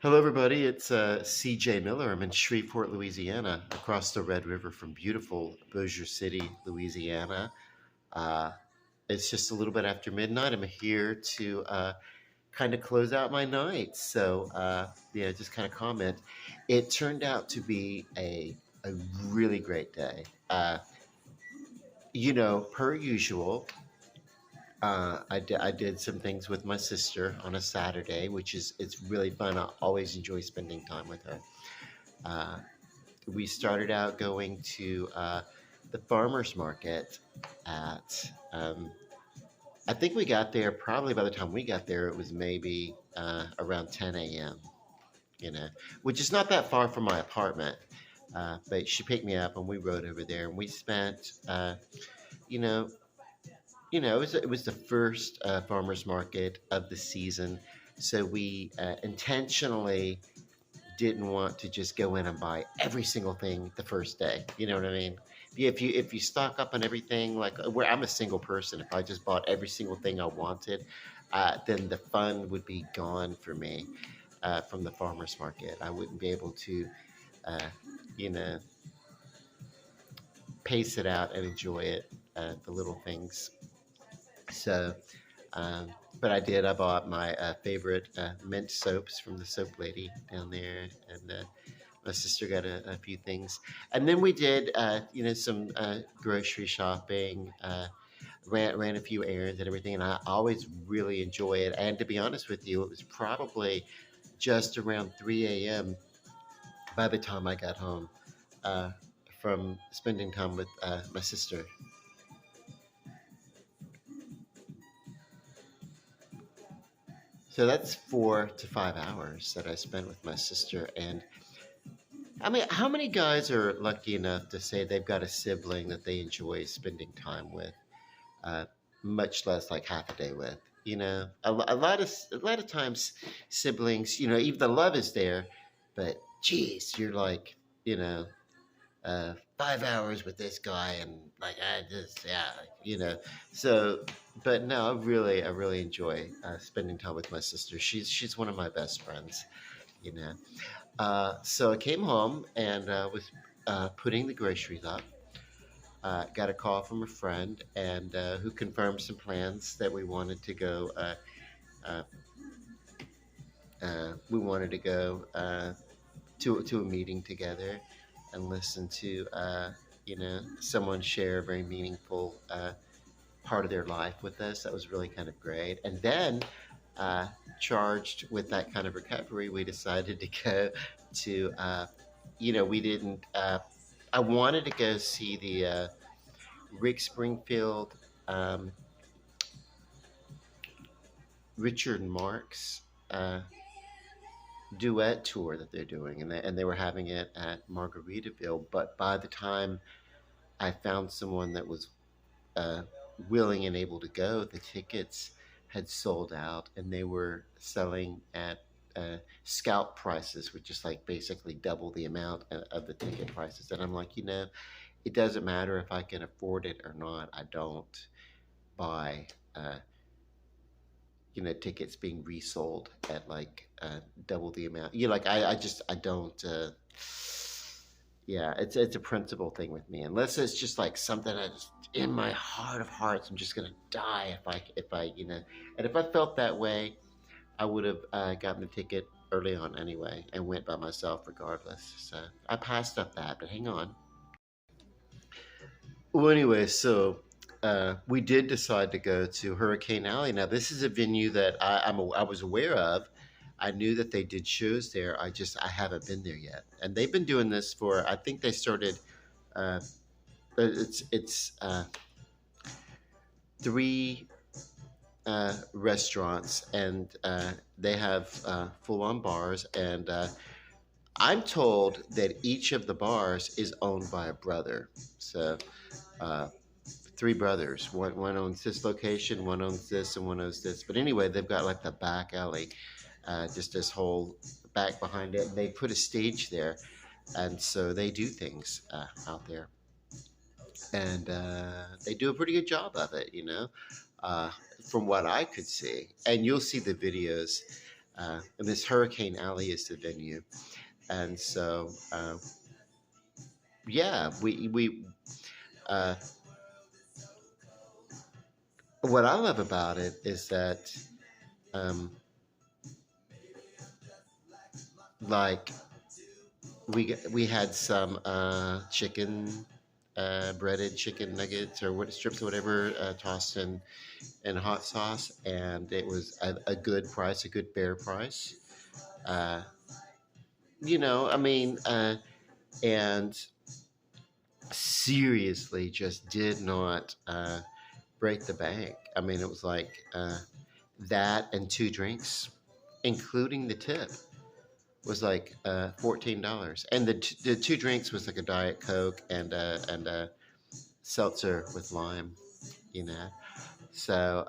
Hello, everybody. It's CJ Miller. I'm in Shreveport, Louisiana, across the Red River from beautiful Bossier City, Louisiana. Uh, it's just a little bit after midnight. I'm here to kind of close out my night. So, just kind of comment. It turned out to be a really great day. Per usual, I did some things with my sister on a Saturday, it's really fun. I always enjoy spending time with her. Uh, we started out going to the farmers market at. I think we got there probably by the time we got there, it was maybe around 10 a.m. You know, which is not that far from my apartment. But she picked me up and we rode over there and we spent, you know, it was the first farmers market of the season, so we intentionally didn't want to just go in and buy every single thing the first day. You know what I mean? If you stock up on everything, like where I'm a single person, if I just bought every single thing I wanted, then the fun would be gone for me from the farmers market. I wouldn't be able to, uh, you know, pace it out and enjoy it, the little things. So, um, but I did. I bought my favorite mint soaps from the soap lady down there, and my sister got a few things. And then we did, some grocery shopping. Ran a few errands and everything, and I always really enjoy it. And to be honest with you, it was probably just around 3 a.m. by the time I got home uh, from spending time with my sister. So that's 4 to 5 hours that I spent with my sister. And I mean, how many guys are lucky enough to say they've got a sibling that they enjoy spending time with, uh, much less like half a day with? A lot of times siblings, even the love is there, but geez, you're like, you know, 5 hours with this guy, and like I just, yeah, you know. So, but no, I really enjoy spending time with my sister. She's one of my best friends, you know. So I came home and was putting the groceries up. Got a call from a friend and who confirmed some plans that we wanted to go. Uh, we wanted to go to a meeting together and listen to someone share a very meaningful part of their life with us. That was really kind of great. And then, uh, charged with that kind of recovery, we decided to go to, we didn't. I wanted to go see the Rick Springfield, um, Richard Marx uh, duet tour that they're doing, and they were having it at Margaritaville. But by the time I found someone that was uh, willing and able to go, the tickets had sold out, and they were selling at scalp prices, which is like basically double the amount of the ticket prices. And I'm like, it doesn't matter if I can afford it or not. I don't buy, uh, tickets being resold at like double the amount. Like I don't. Yeah, it's a principle thing with me. Unless it's just like something that's in my heart of hearts, I'm just gonna die if I. And if I felt that way, I would have gotten a ticket early on anyway and went by myself regardless. So I passed up that. But hang on. Well, anyway, so we did decide to go to Hurricane Alley. Now, this is a venue that I was aware of. I knew that they did shows there. I haven't been there yet, and they've been doing this for. I think they started. Uh, it's three restaurants, and they have full-on bars. And I'm told that each of the bars is owned by a brother. So. Uh, Three brothers. One owns this location, one owns this, and one owns this. But anyway, they've got like the back alley, just this whole back behind it. And they put a stage there, and so they do things out there, and they do a pretty good job of it, uh, from what I could see. And you'll see the videos. And this Hurricane Alley is the venue. And so, yeah, uh, what I love about it is that, um, like, we had some chicken, breaded chicken nuggets or what strips or whatever, tossed in hot sauce, and it was a good price, a good fair price. Uh, I mean, and seriously, just did not break the bank. I mean, it was like that and two drinks, including the tip, was like $14, and the two drinks was like a Diet Coke and a seltzer with lime. You know, so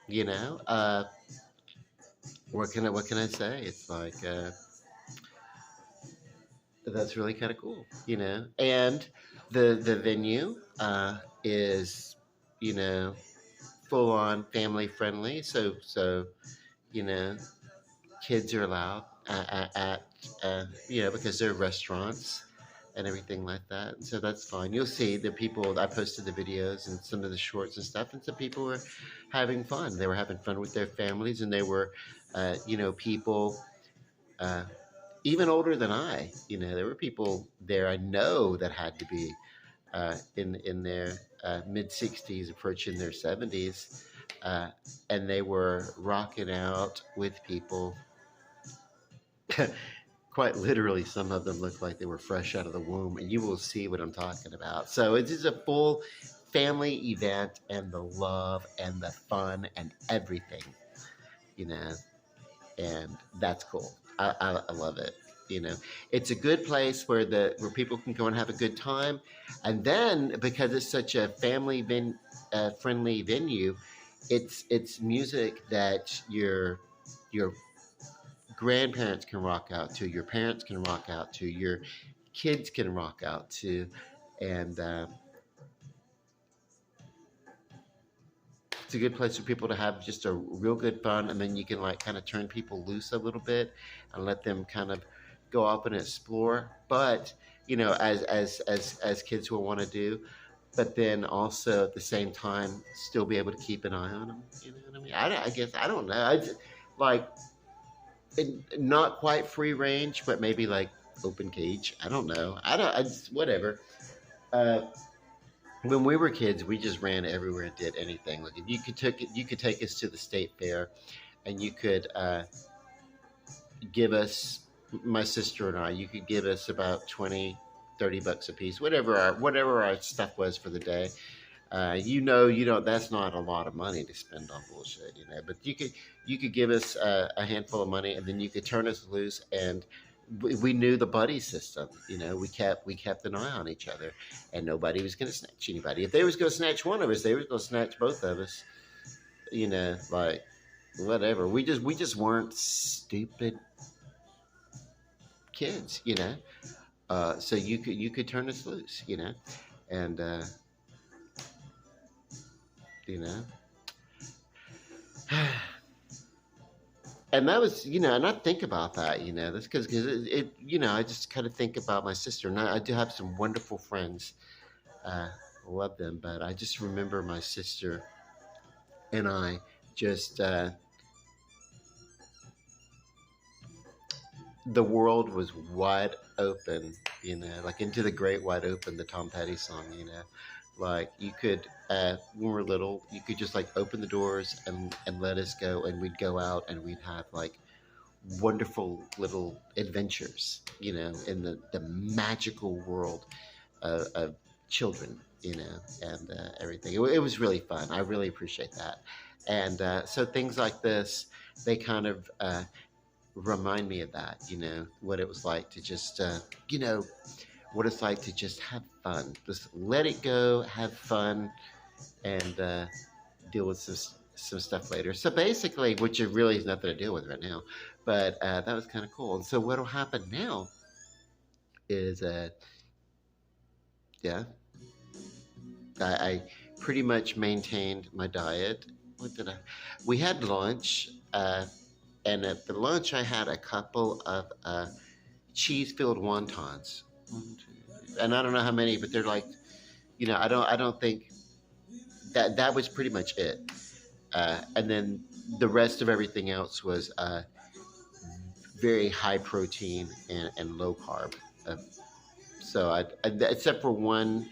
you know, what can I say? It's like that's really kind of cool. And the venue is you know full on family friendly. So you know kids are allowed because they're restaurants and everything like that. And so that's fine. You'll see the people. I posted the videos and some of the shorts and stuff, and some people were having fun. They were having fun with their families, and they were, people uh, even older than I. There were people there I know that had to be in their mid 60s, approaching their 70s, uh, and they were rocking out with people. Quite literally, some of them look like they were fresh out of the womb, and you will see what I'm talking about. So it is a full family event, and the love and the fun and everything, you know, and that's cool. I love it. You know, it's a good place where people can go and have a good time, and then because it's such a friendly venue, it's music that your grandparents can rock out to, your parents can rock out to, your kids can rock out to, and it's a good place for people to have just a real good fun, and then you can like kind of turn people loose a little bit and let them kind of go up and explore. But as kids will want to do, but then also at the same time still be able to keep an eye on them. You know what I mean? I guess I don't know. I just, like not quite free range, but maybe like open cage. I don't know. I don't. I just, whatever. Uh, when we were kids, we just ran everywhere and did anything. Like if you could take us to the state fair, and you could give us, my sister and I, you could give us about 20, $30 a piece, whatever our stuff was for the day. You don't. That's not a lot of money to spend on bullshit, But you could give us a handful of money, and then you could turn us loose, and we knew the buddy system. We kept an eye on each other, and nobody was going to snatch anybody. If they was going to snatch one of us, they were going to snatch both of us. Like whatever. We just weren't stupid kids, So you could turn us loose, and you know. And that was, and I think about that, that's because I just kind of think about my sister, and I do have some wonderful friends. I love them, but I just remember my sister and I just, the world was wide open, like Into the Great Wide Open, the Tom Petty song, like you could, when we were little, you could just like open the doors and let us go, and we'd go out and we'd have like wonderful little adventures, in the magical world of children, and everything. It was really fun. I really appreciate that. And so things like this, they kind of remind me of that, what it was like to just, what it's like to just have fun. Just let it go, have fun, and deal with some stuff later. So basically, which it really is nothing to deal with right now, but that was kind of cool. And so what will happen now is, yeah, I pretty much maintained my diet what did I? We had lunch, and at the lunch I had a couple of cheese-filled wontons. One, two, and I don't know how many, but they're like, I don't think that was pretty much it. And then the rest of everything else was very high protein and low carb. Uh, except for one,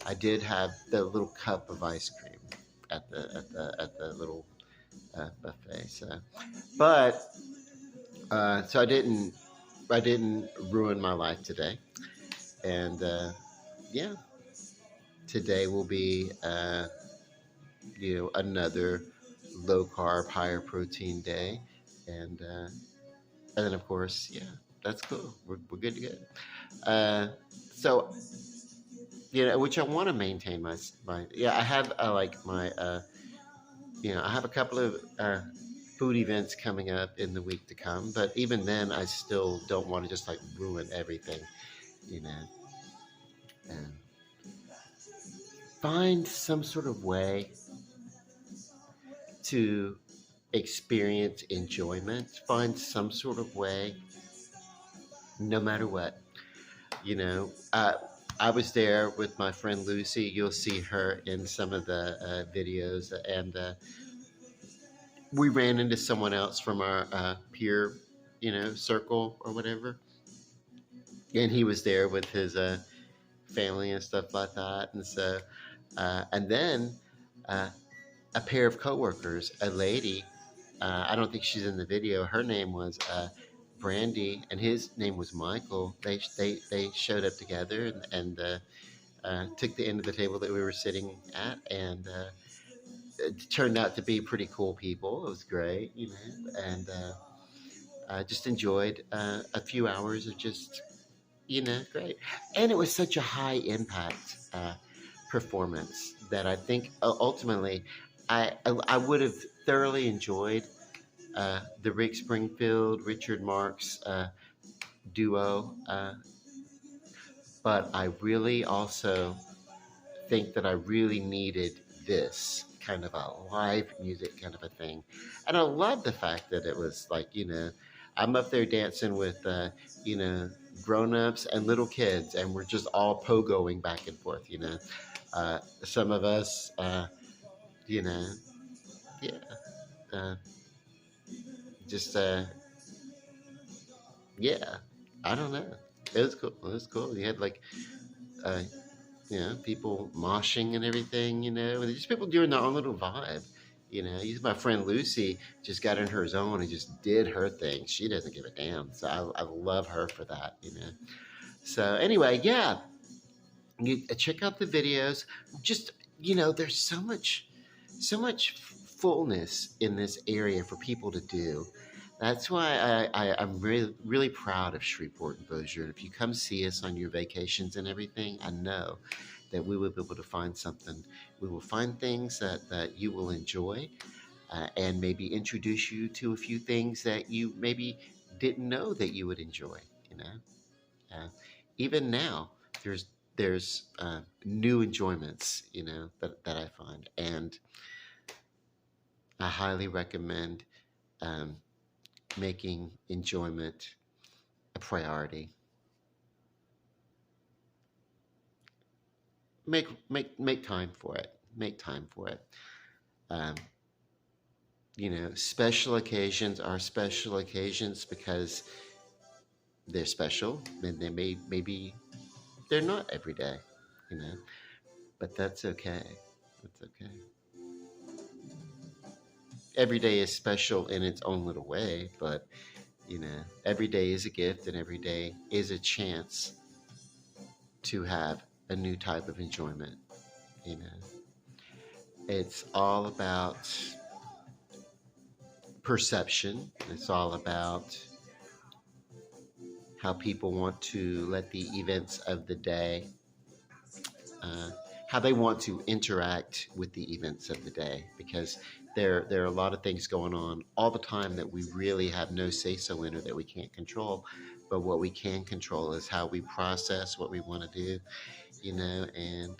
I did have the little cup of ice cream at the little buffet. So I didn't ruin my life today, and yeah, today will be another low carb, higher protein day, and then of course, yeah, that's cool. We're good to go. So which I want to maintain my yeah. I have like my I have a couple of food events coming up in the week to come, but even then, I still don't want to just like ruin everything, you know. And find some sort of way to experience enjoyment. Find some sort of way, no matter what. You know, I was there with my friend Lucy. You'll see her in some of the videos, and we ran into someone else from our peer, circle or whatever, and he was there with his family and stuff like that. And so, and then uh, a pair of coworkers, a lady. I don't think she's in the video. Her name was Brandy, and his name was Michael. They showed up together and took the end of the table that we were sitting at, and it turned out to be pretty cool people. It was great, and I just enjoyed a few hours of just, great. And it was such a high impact performance that I think ultimately I would have thoroughly enjoyed the Rick Springfield, Richard Marx duo, but I really also think that I really needed this kind of a live music kind of a thing. And I love the fact that it was like, I'm up there dancing with, grown-ups and little kids, and we're just all pogoing back and forth. Some of us, you know, yeah, uh, just, yeah, I don't know. It was cool. It was cool. You had like, uh, people moshing and everything, and just people doing their own little vibe. My friend Lucy just got in her zone and just did her thing. She doesn't give a damn. So I love her for that. So anyway, yeah, you check out the videos. Just, there's so much fullness in this area for people to do. That's why I'm really, really proud of Shreveport and Bossier. And if you come see us on your vacations and everything, I know that we will be able to find something. We will find things that you will enjoy, and maybe introduce you to a few things that you maybe didn't know that you would enjoy. You know, even now there's new enjoyments. That I find, and I highly recommend um, making enjoyment a priority. Make time for it. Make time for it. Um, special occasions are special occasions because they're special, and maybe they're not every day, you know. But that's okay. That's okay. Every day is special in its own little way, but every day is a gift, and every day is a chance to have a new type of enjoyment. You know, it's all about perception. It's all about how people want to let the events of the day, uh, how they want to interact with the events of the day, because there are a lot of things going on all the time that we really have no say so in, or that we can't control. But what we can control is how we process what we want to do, and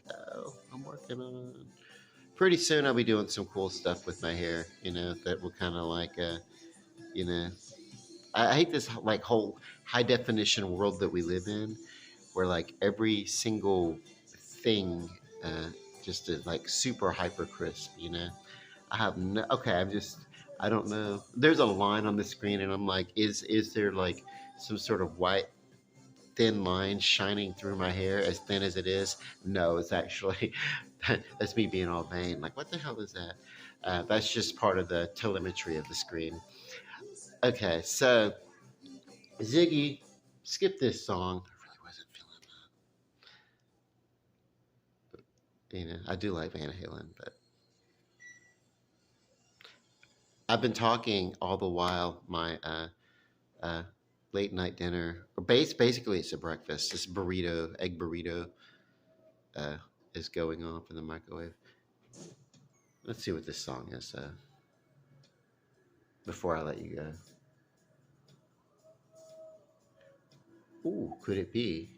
I'm working on pretty soon I'll be doing some cool stuff with my hair, that will kind of like, you know, I hate this like whole high definition world that we live in, where like every single thing uh, just is like super hyper crisp. I have no. Okay, I don't know. There's a line on the screen, and I'm like, is there like some sort of white thin line shining through my hair, as thin as it is? No, it's actually that's me being all vain. Like, what the hell is that? That's just part of the telemetry of the screen. Okay, so Ziggy, skip this song. I really wasn't feeling that. I do like Van Halen, but I've been talking all the while. My uh, late night dinner, or basically it's a breakfast. This burrito, egg burrito, uh, is going off in the microwave. Let's see what this song is before I let you go. Ooh, could it be?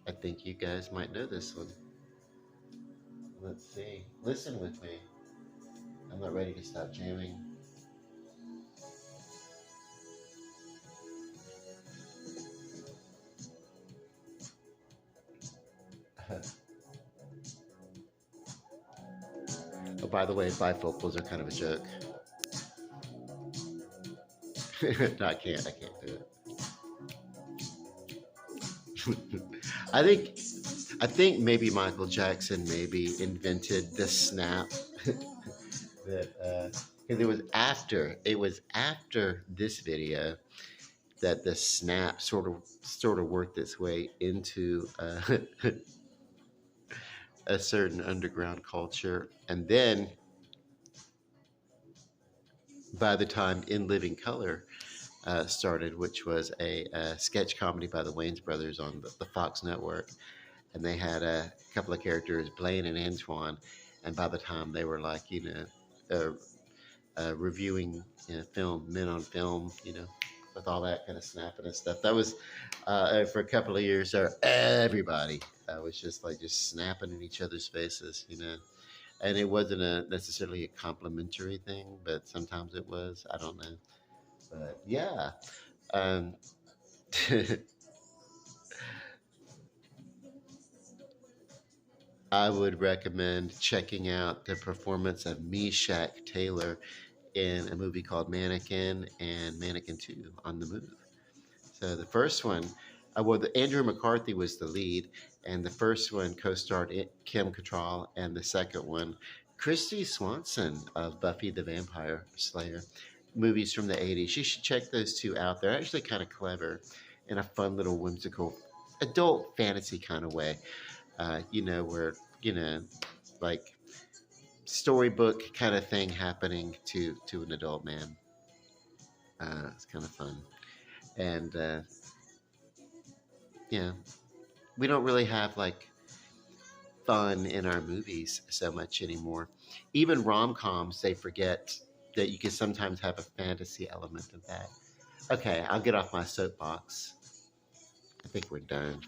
I think you guys might know this one. Let's see. Listen with me. I'm not ready to stop jamming. Oh, by the way, bifocals are kind of a joke. No, I can't do it. I think, I think maybe Michael Jackson maybe invented the snap. That because it was after this video that the snap sort of worked its way into a certain underground culture, and then by the time In Living Color started, which was a sketch comedy by the Wayans brothers on the Fox network, and they had a couple of characters, Blaine and Antoine, and by the time they were like, reviewing film, men on film, with all that kind of snapping and stuff. That was for a couple of years there. Everybody was just snapping in each other's faces, and it wasn't necessarily a complimentary thing, but sometimes it was. I don't know, but yeah. Um, I would recommend checking out the performance of Meshack Taylor in a movie called Mannequin and Mannequin 2 on the Move. So the first one, Andrew McCarthy was the lead, and the first one co-starred Kim Cattrall, and the second one, Christy Swanson of Buffy the Vampire Slayer, movies from the '80s. You should check those two out. They're actually kind of clever in a fun little whimsical adult fantasy kind of way. Where like storybook kind of thing happening to an adult man. It's kind of fun, and yeah, we don't really have like fun in our movies so much anymore. Even rom coms, they forget that you can sometimes have a fantasy element of that. Okay, I'll get off my soapbox. I think we're done.